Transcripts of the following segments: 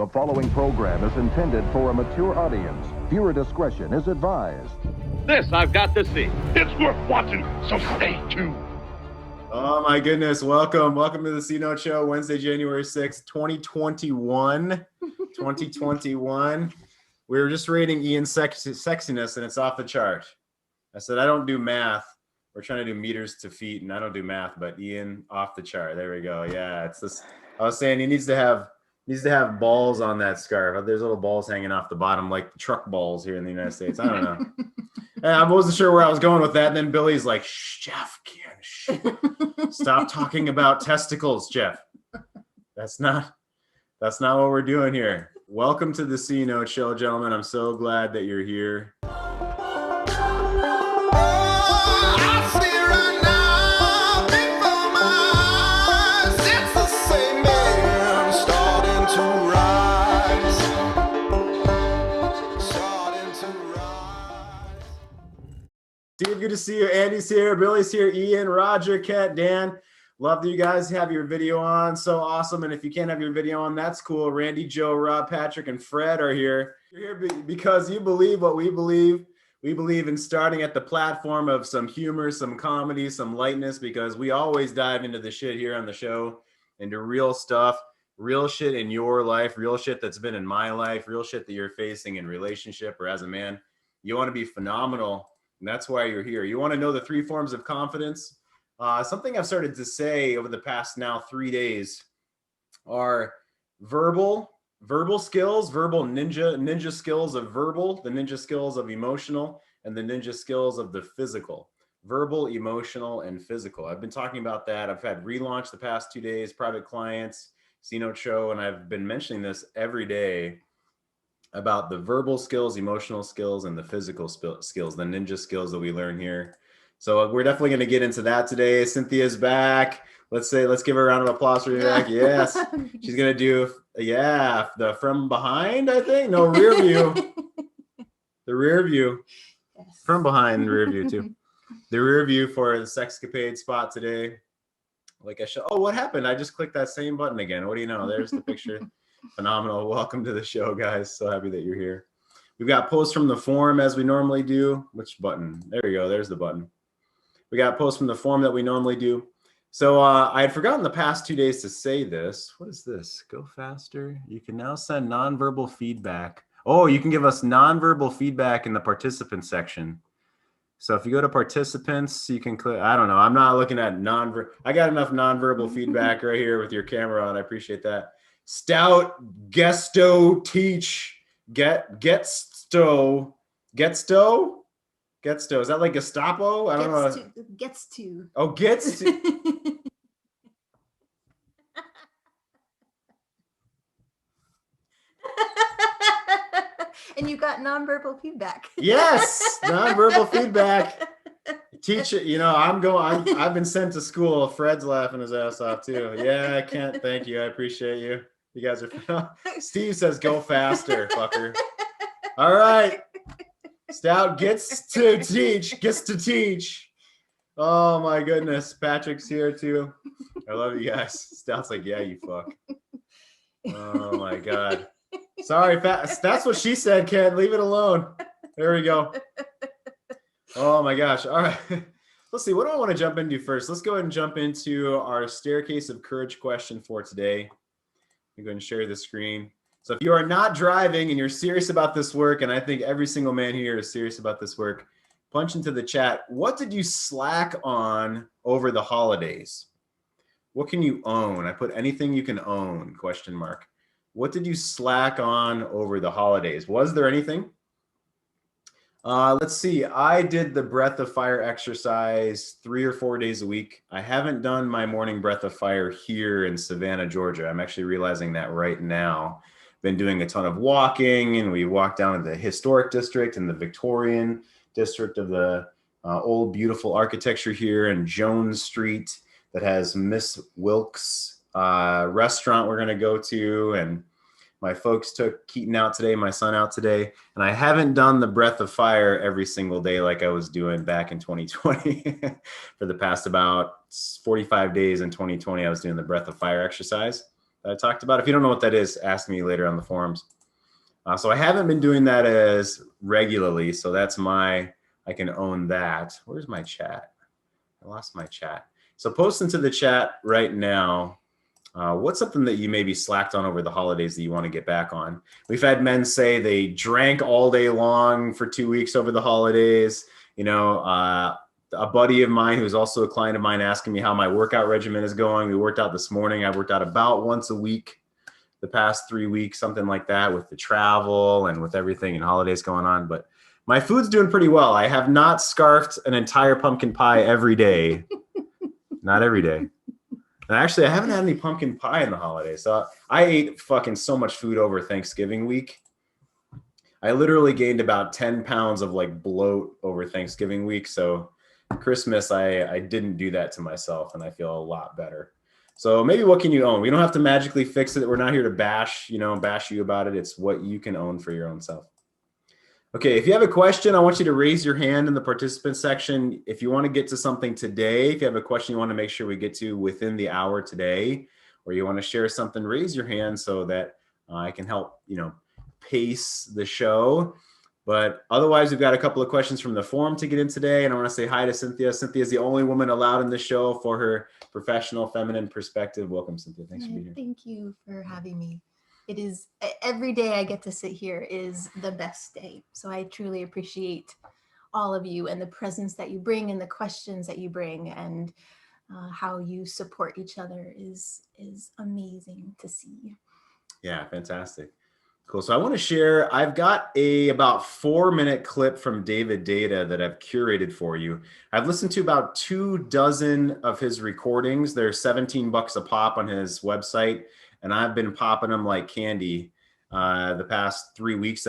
The following program is intended for a mature audience. Viewer discretion is advised. This I've got to see. It's worth watching, so stay tuned. Oh my goodness, welcome to the C-Note Show, Wednesday, January 6th, 2021. 2021. We were just rating Ian's sexiness and it's off the chart. I said, I don't do math. We're trying to do meters to feet and I don't do math, but Ian, off the chart. There we go. Yeah, it's this. I was saying he needs to have balls on that scarf. There's little balls hanging off the bottom, like truck balls here in the United States. I don't know. And I wasn't sure where I was going with that. And then Billy's like, shh, Jeff, stop talking about testicles, Jeff. That's not what we're doing here. Welcome to the C-Note Show, gentlemen. I'm so glad that you're here. Steve, good to see you. Andy's here. Billy's here. Ian, Roger, Kat, Dan. Love that you guys have your video on. So awesome. And if you can't have your video on, that's cool. Randy, Joe, Rob, Patrick, and Fred are here. You're here because you believe what we believe. We believe in starting at the platform of some humor, some comedy, some lightness, because we always dive into the shit here on the show, into real stuff, real shit in your life, real shit that's been in my life, real shit that you're facing in relationship or as a man. You want to be phenomenal. And that's why you're here. You want to know the 3 forms of confidence? Something I've started to say over the past now 3 days are verbal skills, verbal ninja skills of verbal, the ninja skills of emotional, and the ninja skills of the physical. Verbal, emotional, and physical. I've been talking about that. I've had relaunch the past 2 days, private clients, C-Note Show, and I've been mentioning this every day about the verbal skills, emotional skills, and the physical skills, the ninja skills that we learn here. So we're definitely going to get into that today. Cynthia's back. Let's give her a round of applause for being back. Yes. She's going to do, the from behind, I think. No, rear view. The rear view. Yes. From behind, rear view too. The rear view for the Sexcapade spot today. Like I should. Oh, what happened? I just clicked that same button again. What do you know? There's the picture. Phenomenal. Welcome to the show, guys. So happy that you're here. We've got posts from the forum as we normally do. Which button? There we go. There's the button. We got posts from the forum that we normally do. So I had forgotten the past 2 days to say this. What is this? Go faster. You can now send nonverbal feedback. Oh, you can give us nonverbal feedback in the participant section. So if you go to participants, you can click. I don't know. I'm not looking at I got enough nonverbal feedback right here with your camera on. I appreciate that. Stout Gesto teach Getsto. Is that like Gestapo? I don't know. Gets to. Oh, gets to. And you got nonverbal feedback. Yes, nonverbal feedback. Teach it. You know, I've been sent to school. Fred's laughing his ass off too. Yeah, I can't. Thank you. I appreciate you. You guys are. Steve says, "Go faster, fucker." All right. Stout gets to teach. Oh my goodness. Patrick's here too. I love you guys. Stout's like, yeah, you fuck. Oh my God. Sorry, that's what she said, Ken. Leave it alone. There we go. Oh my gosh. All right. Let's see. What do I want to jump into first? Let's go ahead and jump into our staircase of courage question for today. I'm going to share the screen. So if you are not driving and you're serious about this work, and I think every single man here is serious about this work, punch into the chat. What did you slack on over the holidays? What can you own? I put anything you can own, ? What did you slack on over the holidays? Was there anything? Let's see. I did the breath of fire exercise 3 or 4 days a week. I haven't done my morning breath of fire here in Savannah, Georgia. I'm actually realizing that right now. Been doing a ton of walking, and we walked down to the historic district and the Victorian district of the old beautiful architecture here in Jones Street that has Miss Wilkes restaurant we're going to go to. And my folks took Keaton out today, my son out today, and I haven't done the breath of fire every single day like I was doing back in 2020. For the past about 45 days in 2020, I was doing the breath of fire exercise. that I talked about. If you don't know what that is, ask me later on the forums. So I haven't been doing that as regularly. So that's I can own that. Where's my chat? I lost my chat. So post into the chat right now. What's something that you maybe slacked on over the holidays that you want to get back on? We've had men say they drank all day long for 2 weeks over the holidays. You know, a buddy of mine who's also a client of mine asking me how my workout regimen is going. We worked out this morning. I worked out about once a week the past 3 weeks, something like that, with the travel and with everything and holidays going on. But my food's doing pretty well. I have not scarfed an entire pumpkin pie every day. Not every day. And actually, I haven't had any pumpkin pie in the holidays. So I ate fucking so much food over Thanksgiving week. I literally gained about 10 pounds of like bloat over Thanksgiving week. So Christmas, I didn't do that to myself, and I feel a lot better. So maybe what can you own? We don't have to magically fix it. We're not here to bash you about it. It's what you can own for your own self. Okay, if you have a question, I want you to raise your hand in the participant section. If you want to get to something today, if you have a question you want to make sure we get to within the hour today, or you want to share something, raise your hand so that I can help, pace the show. But otherwise, we've got a couple of questions from the forum to get in today. And I want to say hi to Cynthia. Cynthia is the only woman allowed in the show for her professional feminine perspective. Welcome, Cynthia. Thanks for being here. Thank you for having me. It is every day I get to sit here is the best day. So I truly appreciate all of you and the presence that you bring and the questions that you bring, and how you support each other is amazing to see. Yeah, fantastic. Cool. So I want to share, I've got about 4-minute clip from David Data that I've curated for you. I've listened to about 24 of his recordings. They're $17 a pop on his website, and I've been popping them like candy the past 3 weeks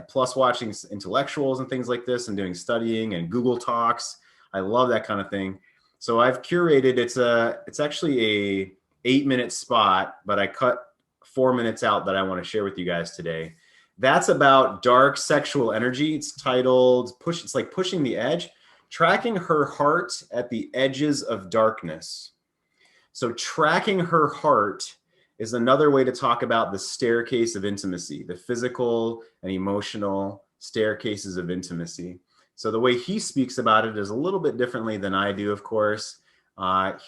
plus watching intellectuals and things like this and doing studying and Google Talks. I love that kind of thing. So I've curated, it's actually a 8-minute spot, but I cut 4 minutes out that I want to share with you guys today. That's about dark sexual energy. It's titled it's like pushing the edge, tracking her heart at the edges of darkness. So tracking her heart is another way to talk about the staircase of intimacy, the physical and emotional staircases of intimacy. So the way he speaks about it is a little bit differently than I do, of course.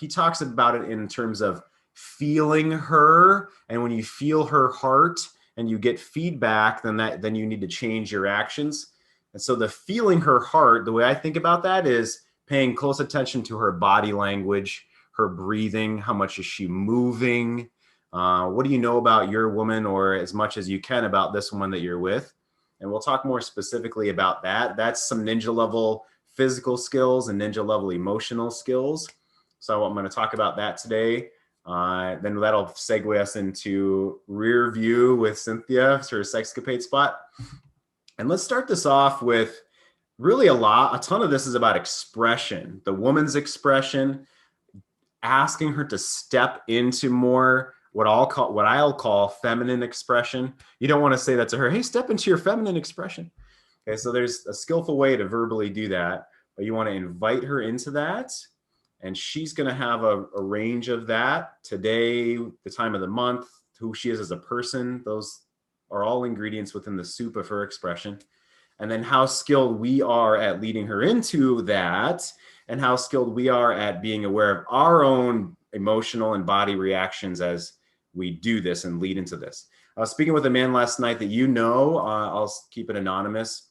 He talks about it in terms of feeling her, and when you feel her heart and you get feedback, then you need to change your actions. And so the feeling her heart, the way I think about that is paying close attention to her body language, her breathing, how much is she moving, what do you know about your woman, or as much as you can about this one that you're with. And we'll talk more specifically about that. That's some ninja level physical skills and ninja level emotional skills. So I'm going to talk about that today. Then that'll segue us into rear view with Cynthia, her sexcapade spot. And let's start this off with really a ton of this is about expression, the woman's expression, asking her to step into more what I'll call feminine expression. You don't want to say that to her, hey, step into your feminine expression. Okay, so there's a skillful way to verbally do that, but you want to invite her into that. And she's going to have a range of that today, the time of the month, who she is as a person. Those are all ingredients within the soup of her expression. And then how skilled we are at leading her into that, and how skilled we are at being aware of our own emotional and body reactions as we do this and lead into this. I was speaking with a man last night that I'll keep it anonymous,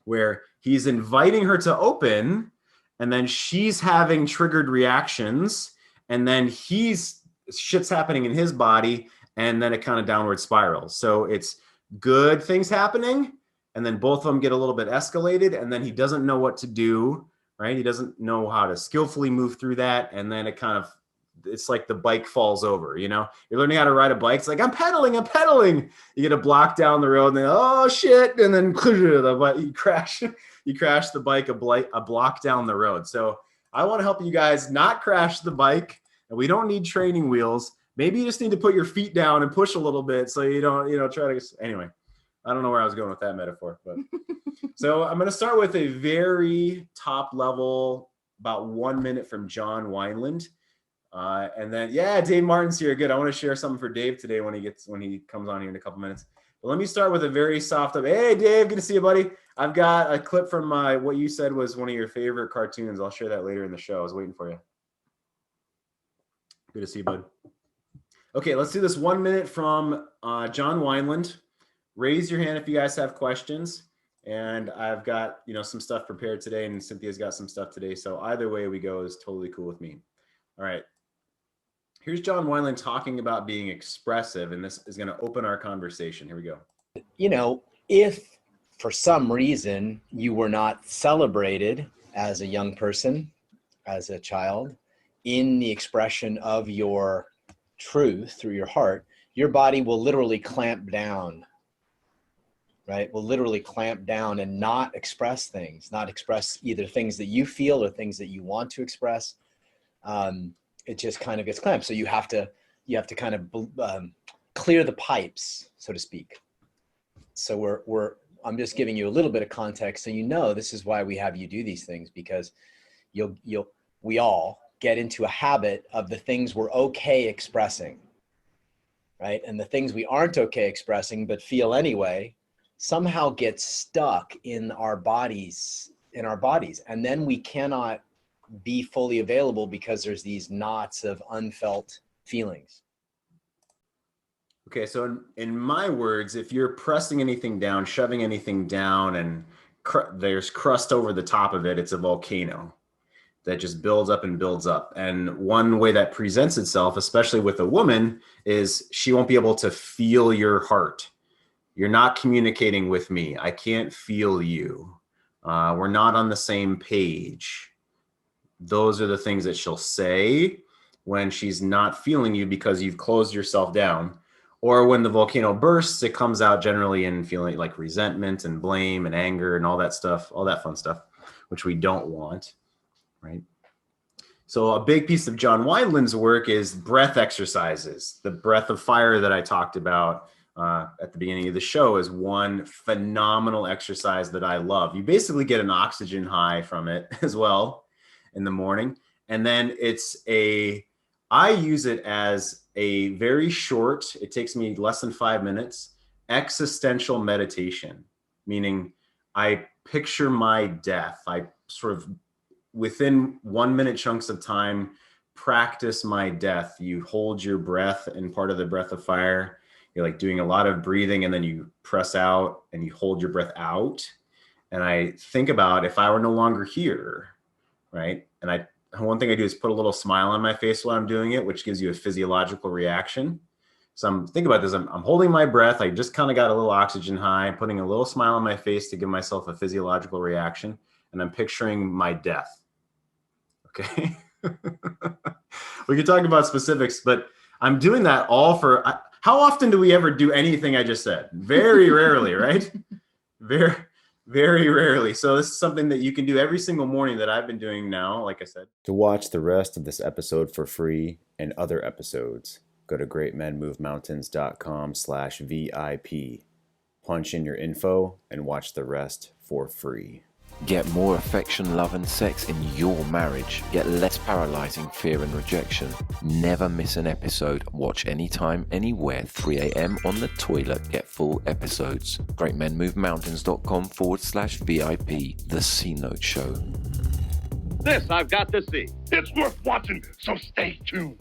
where he's inviting her to open, and then she's having triggered reactions, and then shit's happening in his body, and then it kind of downward spirals. So it's good things happening, and then both of them get a little bit escalated, and then he doesn't know what to do, right? He doesn't know how to skillfully move through that, and then it's like the bike falls over, You're learning how to ride a bike. It's like, I'm pedaling. You get a block down the road, and then, oh, shit, and then you crash. You crash the bike a block down the road. So I want to help you guys not crash the bike, and we don't need training wheels. Maybe you just need to put your feet down and push a little bit so you don't, try to, anyway, I don't know where I was going with that metaphor, but so I'm going to start with a very top level, about 1 minute from John Wineland. And then, yeah, Dave Martin's here. Good. I want to share something for Dave today when he comes on here in a couple minutes. But let me start with a very soft up. Hey, Dave, good to see you, buddy. I've got a clip from what you said was one of your favorite cartoons. I'll share that later in the show. I was waiting for you. Good to see you, bud. Okay, let's do this 1 minute from John Wineland. Raise your hand if you guys have questions. And I've got, some stuff prepared today, and Cynthia's got some stuff today. So either way we go is totally cool with me. All right. Here's John Wineland talking about being expressive, and this is going to open our conversation. Here we go. If for some reason you were not celebrated as a young person, as a child, in the expression of your truth through your heart, your body will literally clamp down, right? Will literally clamp down and not express things, not express either things that you feel or things that you want to express. It just kind of gets clamped. So you have to kind of clear the pipes, so to speak. So I'm just giving you a little bit of context so this is why we have you do these things, because we all get into a habit of the things we're okay expressing, right? And the things we aren't okay expressing but feel anyway somehow get stuck in our bodies, and then we cannot be fully available because there's these knots of unfelt feelings. Okay, so in my words, if you're pressing anything down, shoving anything down, and there's crust over the top of it, it's a volcano that just builds up and builds up. And one way that presents itself, especially with a woman, is she won't be able to feel your heart. You're not communicating with me. I can't feel you. We're not on the same page. Those are the things that she'll say when she's not feeling you because you've closed yourself down. Or when the volcano bursts, it comes out generally in feeling like resentment and blame and anger and all that stuff, all that fun stuff, which we don't want, right? So a big piece of John Wineland's work is breath exercises. The breath of fire that I talked about at the beginning of the show is one phenomenal exercise that I love. You basically get an oxygen high from it as well in the morning. And then I use it as a very short, it takes me less than 5 minutes, existential meditation, meaning I picture my death. I sort of, within 1 minute chunks of time, practice my death. You hold your breath, and part of the breath of fire, you're like doing a lot of breathing, and then you press out and you hold your breath out. And I think about if I were no longer here, right? And one thing I do is put a little smile on my face while I'm doing it, which gives you a physiological reaction. So I'm thinking about this. I'm holding my breath. I just kind of got a little oxygen high, putting a little smile on my face to give myself a physiological reaction. And I'm picturing my death. Okay. We can talk about specifics, but I'm doing that all for, how often do we ever do anything I just said? Very rarely, right? Very, very rarely. So this is something that you can do every single morning that I've been doing now, like I said. To watch the rest of this episode for free and other episodes, go to greatmenmovemountains.com/VIP. Punch in your info and watch the rest for free. Get more affection, love and sex in your marriage. Get less paralyzing fear and rejection. Never miss an episode. Watch anytime, anywhere, 3 a.m. on the toilet. Get full episodes. greatmenmovemountains.com/VIP. The C-Note Show. This I've got to see. It's worth watching, so stay tuned.